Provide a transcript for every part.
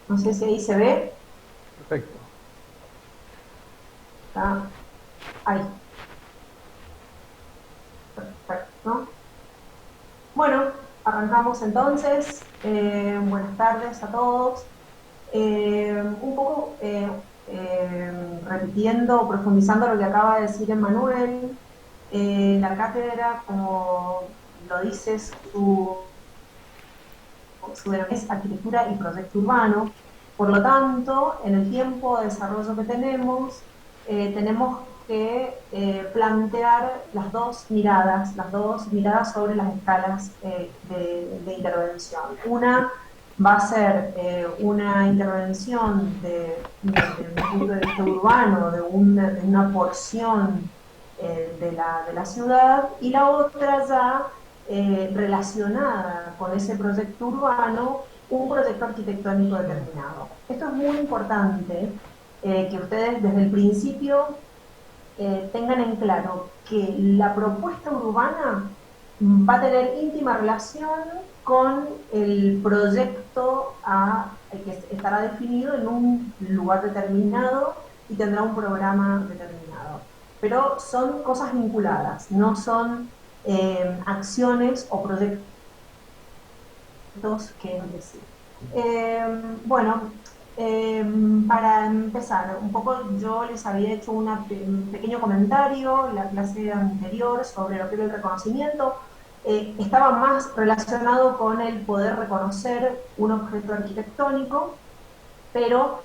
No sé si ahí se ve. Perfecto. Está ahí. Perfecto. Bueno, arrancamos entonces. Buenas tardes a todos. Un poco repitiendo o profundizando lo que acaba de decir Emanuel, la cátedra, como lo dice su es arquitectura y proyecto urbano. Por lo tanto, en el tiempo de desarrollo que tenemos que plantear las dos miradas sobre las escalas de intervención. Una va a ser una intervención de un punto de vista urbano, de una porción de la ciudad, y la otra ya relacionada con ese proyecto urbano, un proyecto arquitectónico determinado. Esto es muy importante, que ustedes desde el principio tengan en claro que la propuesta urbana va a tener íntima relación con el proyecto que estará definido en un lugar determinado y tendrá un programa determinado. Pero son cosas vinculadas, no son acciones o proyectos que decir. Bueno, para empezar, un poco yo les había hecho un pequeño comentario en la clase anterior sobre lo que era el reconocimiento. Estaba más relacionado con el poder reconocer un objeto arquitectónico, pero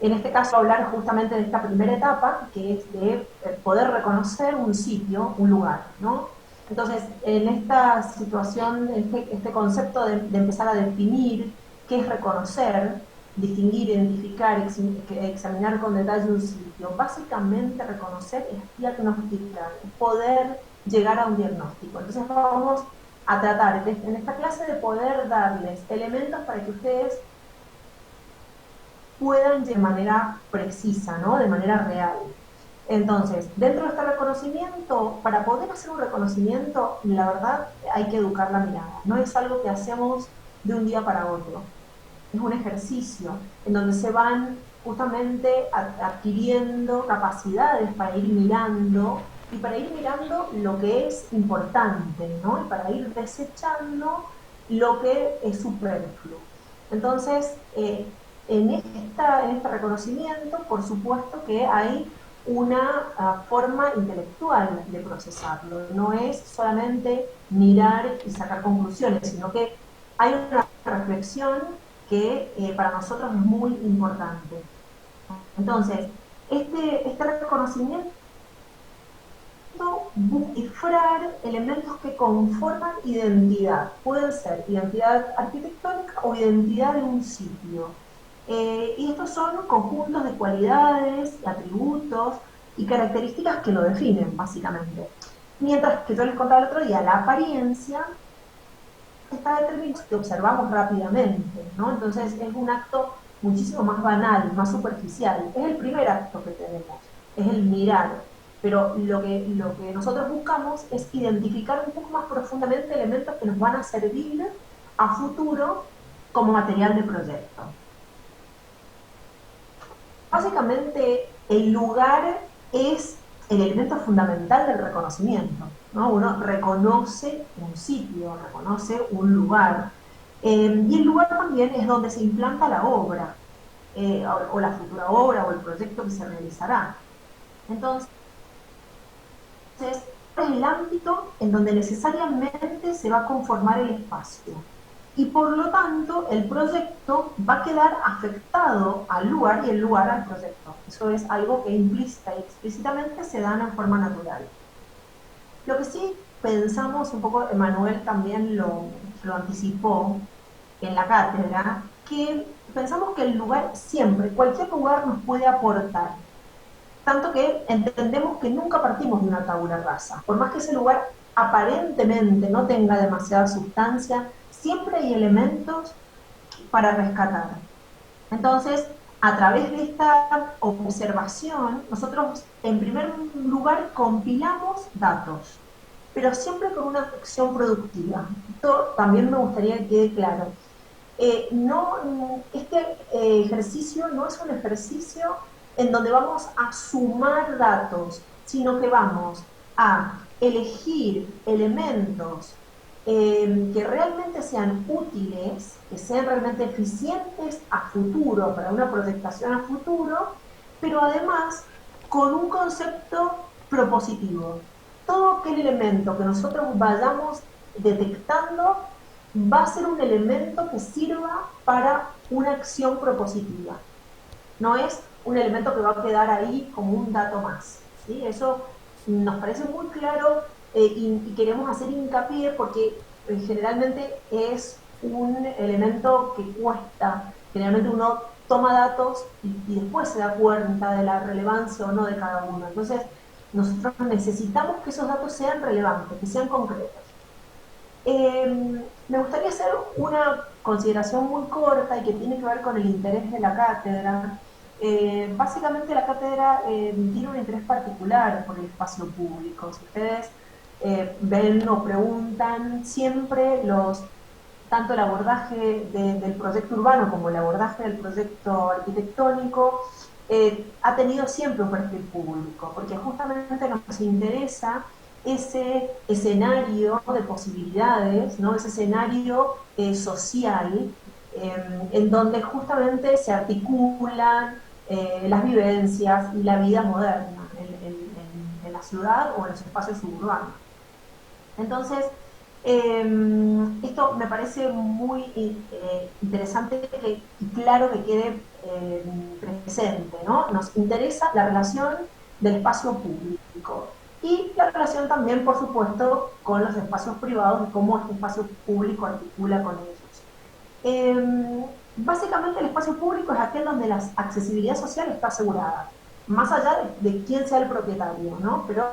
en este caso hablar justamente de esta primera etapa, que es de poder reconocer un sitio, un lugar, ¿no? Entonces, en esta situación, este concepto de empezar a definir qué es reconocer, distinguir, identificar, examinar con detalle un sitio, básicamente reconocer es diagnosticar, es poder llegar a un diagnóstico. Entonces vamos a tratar en esta clase de poder darles elementos para que ustedes puedan de manera precisa, ¿no? De manera real. Entonces, dentro de este reconocimiento, para poder hacer un reconocimiento, la verdad, hay que educar la mirada. No es algo que hacemos de un día para otro. Es un ejercicio en donde se van justamente adquiriendo capacidades para ir mirando y para ir mirando lo que es importante, ¿no? Y para ir desechando lo que es superfluo. Entonces, en este reconocimiento, por supuesto que hay una forma intelectual de procesarlo. No es solamente mirar y sacar conclusiones, sino que hay una reflexión que para nosotros es muy importante. Entonces, este reconocimiento busca cifrar elementos que conforman identidad. Pueden ser identidad arquitectónica o identidad de un sitio. Y estos son conjuntos de cualidades, atributos y características que lo definen, básicamente. Mientras que yo les contaba el otro día, la apariencia está determinado que observamos rápidamente, ¿no? Entonces es un acto muchísimo más banal, más superficial. Es el primer acto que tenemos, es el mirar. Pero lo que nosotros buscamos es identificar un poco más profundamente elementos que nos van a servir a futuro como material de proyecto. Básicamente, el lugar es el elemento fundamental del reconocimiento, ¿no? Uno reconoce un sitio, reconoce un lugar, y el lugar también es donde se implanta la obra, o la futura obra, o el proyecto que se realizará. Entonces, es el ámbito en donde necesariamente se va a conformar el espacio. Y por lo tanto, el proyecto va a quedar afectado al lugar y el lugar al proyecto. Eso es algo que implícita y explícitamente se da en forma natural. Lo que sí pensamos, un poco Emanuel también lo anticipó en la cátedra, que pensamos que el lugar siempre, cualquier lugar nos puede aportar. Tanto que entendemos que nunca partimos de una tabula rasa. Por más que ese lugar aparentemente no tenga demasiada sustancia, siempre hay elementos para rescatar. Entonces, a través de esta observación, nosotros en primer lugar compilamos datos. pero siempre con una acción productiva. Esto también me gustaría que quede claro. Este ejercicio no es un ejercicio en donde vamos a sumar datos, sino que vamos a elegir elementos que realmente sean útiles, que sean realmente eficientes a futuro, para una proyectación a futuro, pero además con un concepto propositivo. Todo aquel elemento que nosotros vayamos detectando va a ser un elemento que sirva para una acción propositiva. No es un elemento que va a quedar ahí como un dato más. ¿Sí? Eso nos parece muy claro y queremos hacer hincapié porque generalmente es un elemento que cuesta. Generalmente uno toma datos y después se da cuenta de la relevancia o no de cada uno. Entonces, nosotros necesitamos que esos datos sean relevantes, que sean concretos. Me gustaría hacer una consideración muy corta y que tiene que ver con el interés de la cátedra. Básicamente la cátedra tiene un interés particular por el espacio público. Si ustedes ven o preguntan, siempre tanto el abordaje del proyecto urbano como el abordaje del proyecto arquitectónico ha tenido siempre un perfil público, porque justamente nos interesa ese escenario de posibilidades, ¿no? Ese escenario social en donde justamente se articulan las vivencias y la vida moderna en la ciudad o en los espacios suburbanos. Entonces, esto me parece muy interesante y claro que quede presente, ¿no? Nos interesa la relación del espacio público y la relación también, por supuesto, con los espacios privados y cómo este espacio público articula con ellos. Básicamente el espacio público es aquel donde la accesibilidad social está asegurada, más allá de quién sea el propietario, ¿no? Pero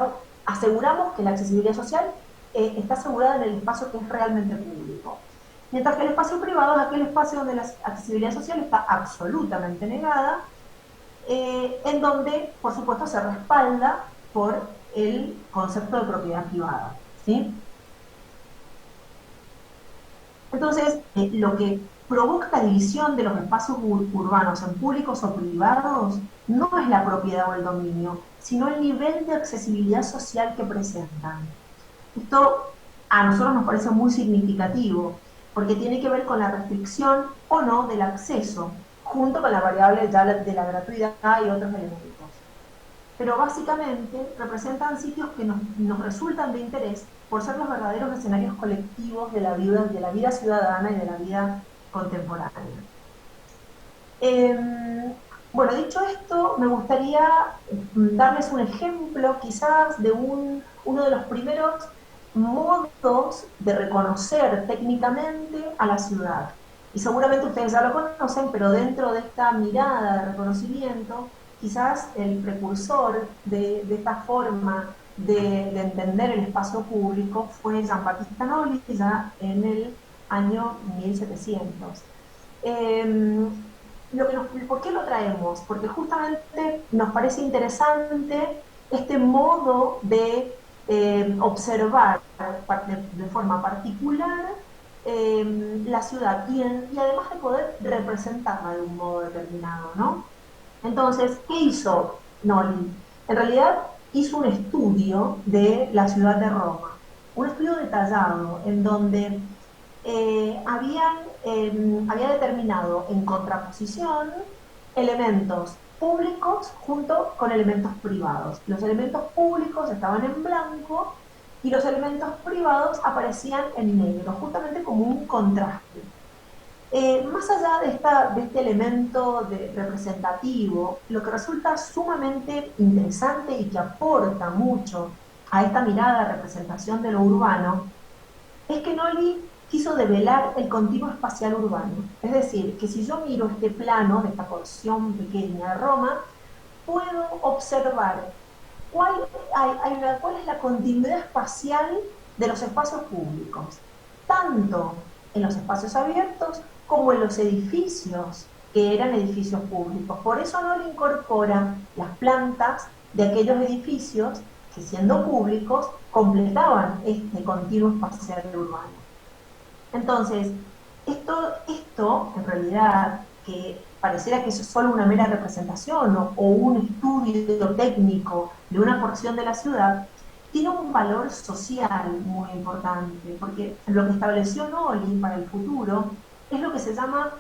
aseguramos que la accesibilidad social está asegurada en el espacio que es realmente público. Mientras que el espacio privado es aquel espacio donde la accesibilidad social está absolutamente negada, en donde, por supuesto, se respalda por el concepto de propiedad privada, ¿sí? Entonces, lo que provoca esta división de los espacios urbanos en públicos o privados no es la propiedad o el dominio, sino el nivel de accesibilidad social que presentan. Esto a nosotros nos parece muy significativo, porque tiene que ver con la restricción o no del acceso, junto con la variable ya de la gratuidad y otros elementos. Pero básicamente representan sitios que nos resultan de interés por ser los verdaderos escenarios colectivos de la vida ciudadana y de la vida contemporánea. Bueno, dicho esto, me gustaría darles un ejemplo quizás de uno de los primeros modos de reconocer técnicamente a la ciudad. Y seguramente ustedes ya lo conocen, pero dentro de esta mirada de reconocimiento, quizás el precursor de esta forma de entender el espacio público fue Jean-Baptiste Nolly, ya en el año 1700. ¿Por qué lo traemos? Porque justamente nos parece interesante este modo de observar de forma particular la ciudad y además de poder representarla de un modo determinado, ¿no? Entonces, ¿qué hizo Nolly? En realidad hizo un estudio de la ciudad de Roma, un estudio detallado en donde había determinado en contraposición elementos públicos junto con elementos privados. Los elementos públicos estaban en blanco y los elementos privados aparecían en negro, justamente como un contraste. Más allá de este elemento representativo, lo que resulta sumamente interesante y que aporta mucho a esta mirada de representación de lo urbano es que Nolly quiso develar el continuo espacial urbano. Es decir, que si yo miro este plano de esta porción pequeña de Roma, puedo observar cuál es la continuidad espacial de los espacios públicos, tanto en los espacios abiertos como en los edificios que eran edificios públicos. Por eso Nolly incorpora las plantas de aquellos edificios que siendo públicos completaban este continuo espacial urbano. Entonces, esto en realidad, que pareciera que eso es solo una mera representación o un estudio técnico de una porción de la ciudad, tiene un valor social muy importante, porque lo que estableció Noli para el futuro es lo que se llama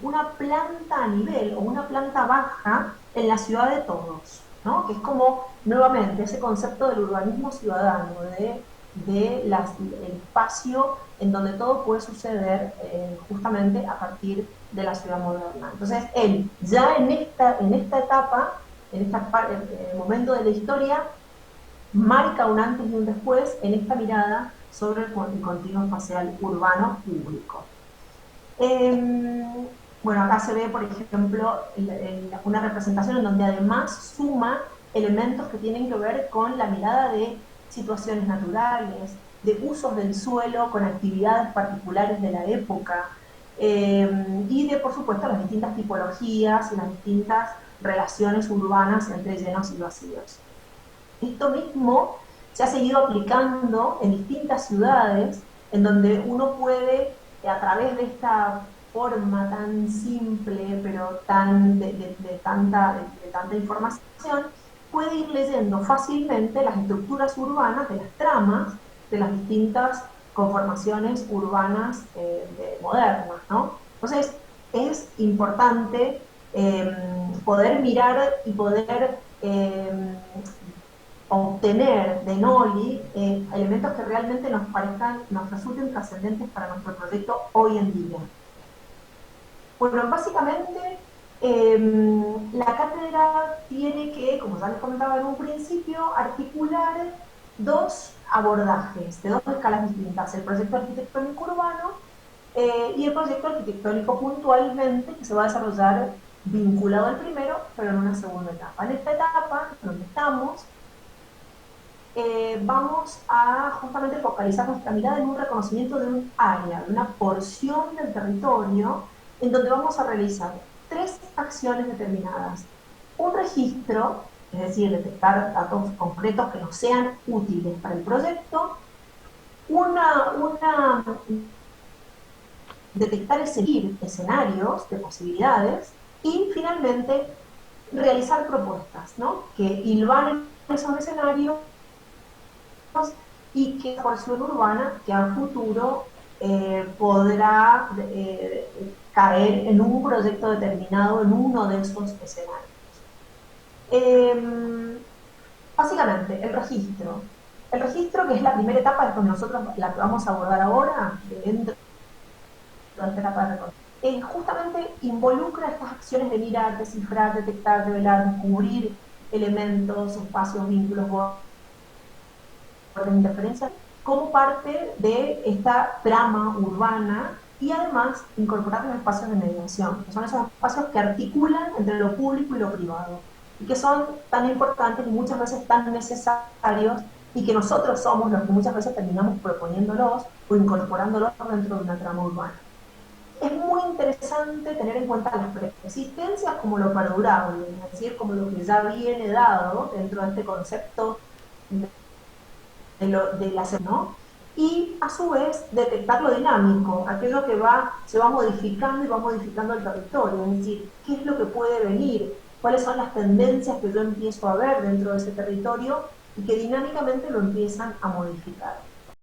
una planta a nivel o una planta baja en la ciudad de todos, ¿no? Que es como, nuevamente, ese concepto del urbanismo ciudadano, el espacio en donde todo puede suceder justamente a partir de la ciudad moderna. Entonces, él ya en esta etapa, en este momento de la historia, marca un antes y un después en esta mirada sobre el continuo espacial urbano público. Bueno, acá se ve, por ejemplo, una representación en donde además suma elementos que tienen que ver con la mirada de situaciones naturales, de usos del suelo con actividades particulares de la época, y de, por supuesto, las distintas tipologías y las distintas relaciones urbanas entre llenos y vacíos. Esto mismo se ha seguido aplicando en distintas ciudades, en donde uno puede, a través de esta forma tan simple, pero de tanta información, puede ir leyendo fácilmente las estructuras urbanas de las tramas de las distintas conformaciones urbanas modernas, ¿no? Entonces, es importante poder mirar y poder obtener de Noli elementos que realmente nos resulten trascendentes para nuestro proyecto hoy en día. Bueno, básicamente la cátedra tiene que, como ya les comentaba en un principio, articular dos abordajes de dos escalas distintas: el proyecto arquitectónico urbano y el proyecto arquitectónico puntualmente, que se va a desarrollar vinculado al primero, pero en una segunda etapa. En esta etapa, donde estamos, vamos a justamente focalizar nuestra mirada en un reconocimiento de un área, de una porción del territorio, en donde vamos a realizar tres acciones determinadas. Un registro, es decir, detectar datos concretos que nos sean útiles para el proyecto. Detectar y seguir escenarios de posibilidades. Y finalmente, realizar propuestas, ¿no?, que hilvanen esos escenarios y que la porción urbana que a futuro podrá caer en un proyecto determinado, en uno de esos escenarios. Básicamente, el registro. El registro, que es la primera etapa, es donde nosotros la que vamos a abordar ahora, dentro de esta etapa de reconocimiento, justamente involucra estas acciones de mirar, descifrar, detectar, revelar, descubrir elementos, espacios, vínculos, de interferencia, como parte de esta trama urbana, y además incorporar los espacios de mediación, que son esos espacios que articulan entre lo público y lo privado, y que son tan importantes y muchas veces tan necesarios, y que nosotros somos los que muchas veces terminamos proponiéndolos o incorporándolos dentro de una trama urbana. Es muy interesante tener en cuenta las preexistencias como lo perdurable, es decir, como lo que ya viene dado dentro de este concepto de la, ¿no? Y a su vez detectar lo dinámico, aquello que se va modificando y va modificando el territorio, es decir, qué es lo que puede venir, cuáles son las tendencias que yo empiezo a ver dentro de ese territorio y que dinámicamente lo empiezan a modificar.